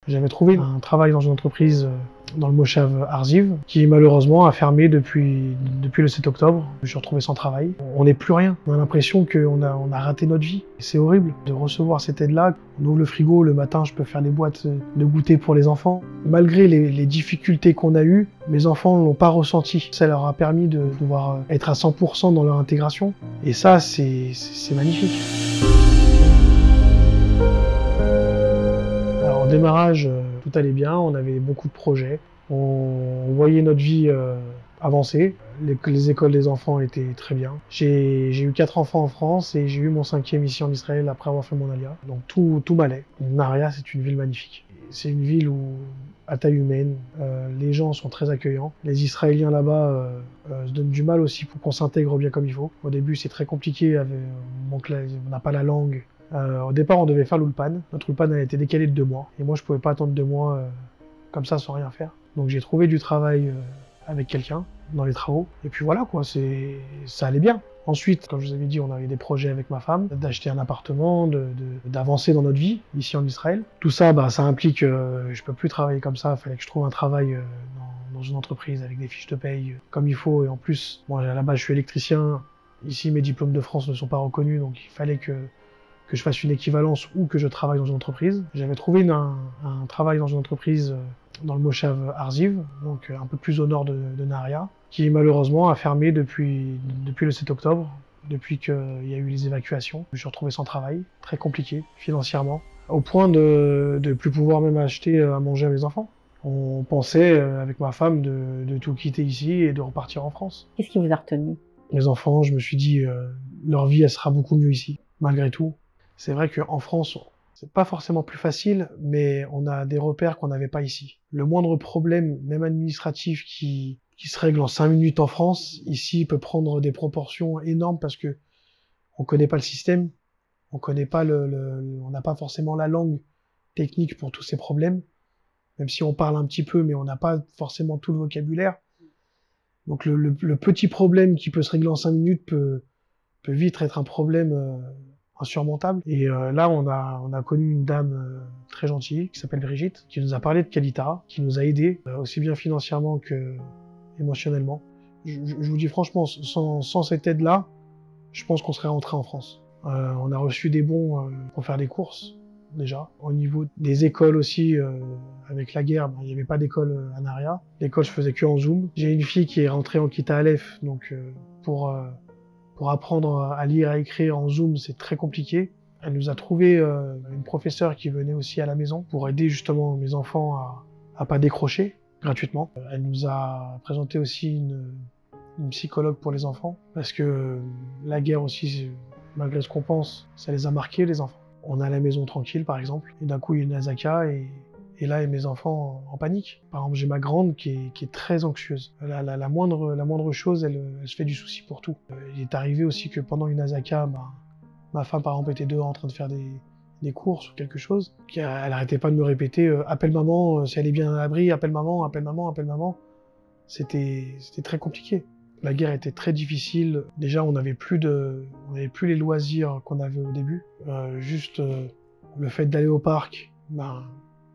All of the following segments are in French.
J'avais trouvé un travail dans une entreprise dans le Moshav Arziv, qui malheureusement a fermé depuis le 7 octobre. Je me suis retrouvé sans travail. On n'est plus rien. On a l'impression qu'on a raté notre vie. C'est horrible de recevoir cette aide-là. On ouvre le frigo, le matin, je peux faire des boîtes de goûter pour les enfants. Malgré les difficultés qu'on a eues, mes enfants ne l'ont pas ressenti. Ça leur a permis de pouvoir être à 100% dans leur intégration. Et ça, c'est magnifique. Alors, au démarrage, tout allait bien, on avait beaucoup de projets. On voyait notre vie avancer. Les écoles des enfants étaient très bien. J'ai eu 4 enfants en France et j'ai eu mon 5e ici en Israël après avoir fait mon alia. Donc tout m'allait. Nahariya, c'est une ville magnifique. C'est une ville où, à taille humaine, les gens sont très accueillants. Les Israéliens là-bas se donnent du mal aussi pour qu'on s'intègre bien comme il faut. Au début, c'est très compliqué, on n'a pas la langue. Au départ, on devait faire l'ulpan. Notre ulpan a été décalé de 2 mois. Et moi, je pouvais pas attendre 2 mois comme ça sans rien faire. Donc j'ai trouvé du travail avec quelqu'un dans les travaux. Et puis voilà, quoi, ça allait bien. Ensuite, comme je vous avais dit, on avait des projets avec ma femme, d'acheter un appartement, d'avancer dans notre vie, ici en Israël. Tout ça, ça implique que je peux plus travailler comme ça. Il fallait que je trouve un travail dans une entreprise avec des fiches de paye comme il faut. Et en plus, moi, à la base, je suis électricien. Ici, mes diplômes de France ne sont pas reconnus, donc il fallait que je fasse une équivalence ou que je travaille dans une entreprise. J'avais trouvé un travail dans une entreprise dans le Moshav Arziv, donc un peu plus au nord de Nahariya, qui malheureusement a fermé depuis le 7 octobre, depuis qu'il y a eu les évacuations. Je me suis retrouvé sans travail, très compliqué financièrement, au point de plus pouvoir même acheter à manger à mes enfants. On pensait, avec ma femme, de tout quitter ici et de repartir en France. Qu'est-ce qui vous a retenu? Mes enfants, je me suis dit, leur vie, elle sera beaucoup mieux ici, malgré tout. C'est vrai qu'en France, c'est pas forcément plus facile, mais on a des repères qu'on n'avait pas ici. Le moindre problème, même administratif, qui se règle en 5 minutes en France, ici peut prendre des proportions énormes parce que on connaît pas le système, on connaît pas on n'a pas forcément la langue technique pour tous ces problèmes, même si on parle un petit peu, mais on n'a pas forcément tout le vocabulaire. Donc le petit problème qui peut se régler en 5 minutes peut vite être un problème insurmontable. Et là, on a connu une dame très gentille qui s'appelle Brigitte, qui nous a parlé de Kalita, qui nous a aidés aussi bien financièrement que émotionnellement. Je vous dis franchement, sans cette aide-là, je pense qu'on serait rentré en France. On a reçu des bons pour faire des courses, déjà. Au niveau des écoles aussi, avec la guerre, il n'y avait pas d'école à Nahariya. L'école, je faisais que en Zoom. J'ai une fille qui est rentrée en Kita Aleph, donc pour apprendre à lire et à écrire en Zoom, c'est très compliqué. Elle nous a trouvé une professeure qui venait aussi à la maison pour aider justement mes enfants à pas décrocher gratuitement. Elle nous a présenté aussi une psychologue pour les enfants parce que la guerre aussi, malgré ce qu'on pense, ça les a marqués les enfants. On est à la maison tranquille par exemple et d'un coup il y a une azaka et là, mes enfants en panique. Par exemple, j'ai ma grande qui est très anxieuse. La moindre chose, elle se fait du souci pour tout. Il est arrivé aussi que pendant une azaka, ma femme, par exemple, était dehors en train de faire des courses ou quelque chose. Elle arrêtait pas de me répéter appelle maman, si elle est bien à l'abri, appelle maman, appelle maman, appelle maman. C'était très compliqué. La guerre était très difficile. Déjà, on n'avait plus les loisirs qu'on avait au début. Le fait d'aller au parc,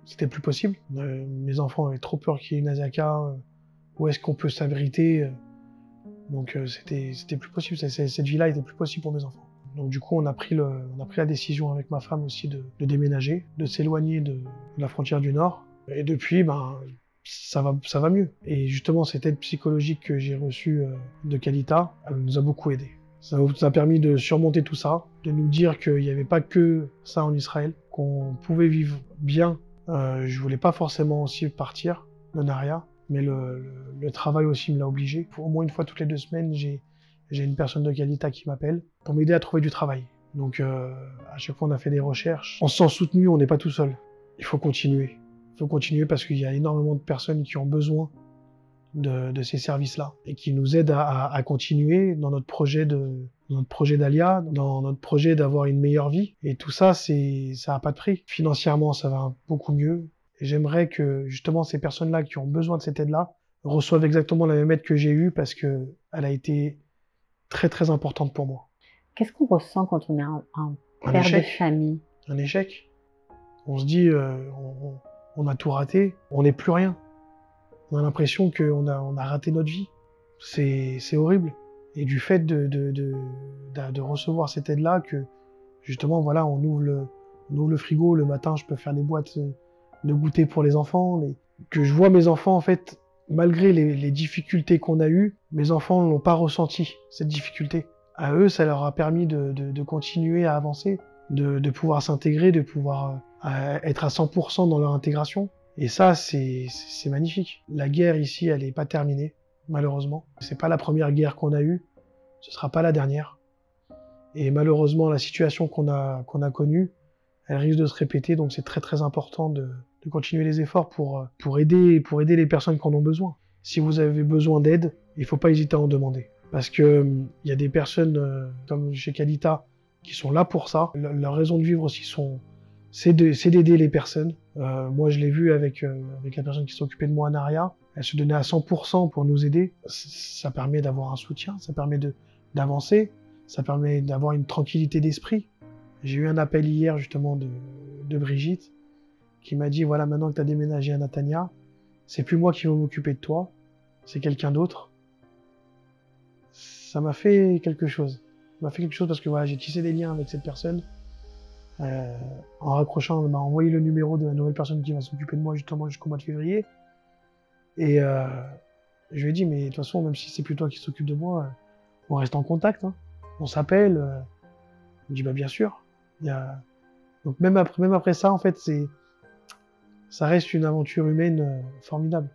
c'était plus possible. Mes enfants avaient trop peur qu'il y ait une azaka. Où est-ce qu'on peut s'abriter? Donc c'était plus possible. Cette vie-là était plus possible pour mes enfants. Donc du coup, on a pris la décision avec ma femme aussi de déménager, de s'éloigner de la frontière du Nord. Et depuis, ça va mieux. Et justement, cette aide psychologique que j'ai reçue de Kalita, elle nous a beaucoup aidés. Ça nous a permis de surmonter tout ça, de nous dire qu'il n'y avait pas que ça en Israël, qu'on pouvait vivre bien. Je voulais pas forcément aussi partir de Nahariya, mais le travail aussi me l'a obligé. Au moins une fois toutes les 2 semaines, j'ai une personne de Kalita qui m'appelle pour m'aider à trouver du travail. Donc à chaque fois on a fait des recherches. On se sent soutenu, on n'est pas tout seul. Il faut continuer. Il faut continuer parce qu'il y a énormément de personnes qui ont besoin de ces services-là et qui nous aident à continuer dans notre projet d'Alia, dans notre projet d'avoir une meilleure vie. Et tout ça, ça a pas de prix. Financièrement, ça va beaucoup mieux. Et j'aimerais que, justement, ces personnes-là qui ont besoin de cette aide-là reçoivent exactement la même aide que j'ai eue parce que elle a été très, très importante pour moi. Qu'est-ce qu'on ressent quand on est un père de famille? Un échec. On se dit, on a tout raté, on n'est plus rien. On a l'impression qu'on a raté notre vie. C'est horrible. Et du fait de recevoir cette aide-là, que justement, voilà, on ouvre le frigo, le matin, je peux faire des boîtes de goûter pour les enfants, que je vois mes enfants, en fait, malgré les difficultés qu'on a eues, mes enfants n'ont pas ressenti cette difficulté. À eux, ça leur a permis de continuer à avancer, de pouvoir s'intégrer, de pouvoir être à 100% dans leur intégration. Et ça, c'est magnifique. La guerre ici, elle n'est pas terminée, malheureusement. C'est pas la première guerre qu'on a eue, ce sera pas la dernière. Et malheureusement, la situation qu'on a connue, elle risque de se répéter, donc c'est très très important de continuer les efforts pour aider les personnes qui en ont besoin. Si vous avez besoin d'aide, il faut pas hésiter à en demander. Parce que y a des personnes comme chez Qualita qui sont là pour ça. Leur raison de vivre aussi c'est d'aider les personnes. Moi, je l'ai vu avec la personne qui s'occupait de moi à Naria. Elle se donnait à 100% pour nous aider. Ça permet d'avoir un soutien, ça permet d'avancer, ça permet d'avoir une tranquillité d'esprit. J'ai eu un appel hier justement de Brigitte qui m'a dit voilà, maintenant que tu as déménagé à Natania, c'est plus moi qui vais m'occuper de toi, c'est quelqu'un d'autre. Ça m'a fait quelque chose. Ça m'a fait quelque chose parce que voilà, j'ai tissé des liens avec cette personne. En raccrochant, elle m'a envoyé le numéro de la nouvelle personne qui va s'occuper de moi justement jusqu'au mois de février. Et je lui ai dit, mais de toute façon, même si c'est plus toi qui s'occupe de moi, on reste en contact, hein. On s'appelle. Il me dit, bah bien sûr. Donc même après ça, en fait, ça reste une aventure humaine formidable.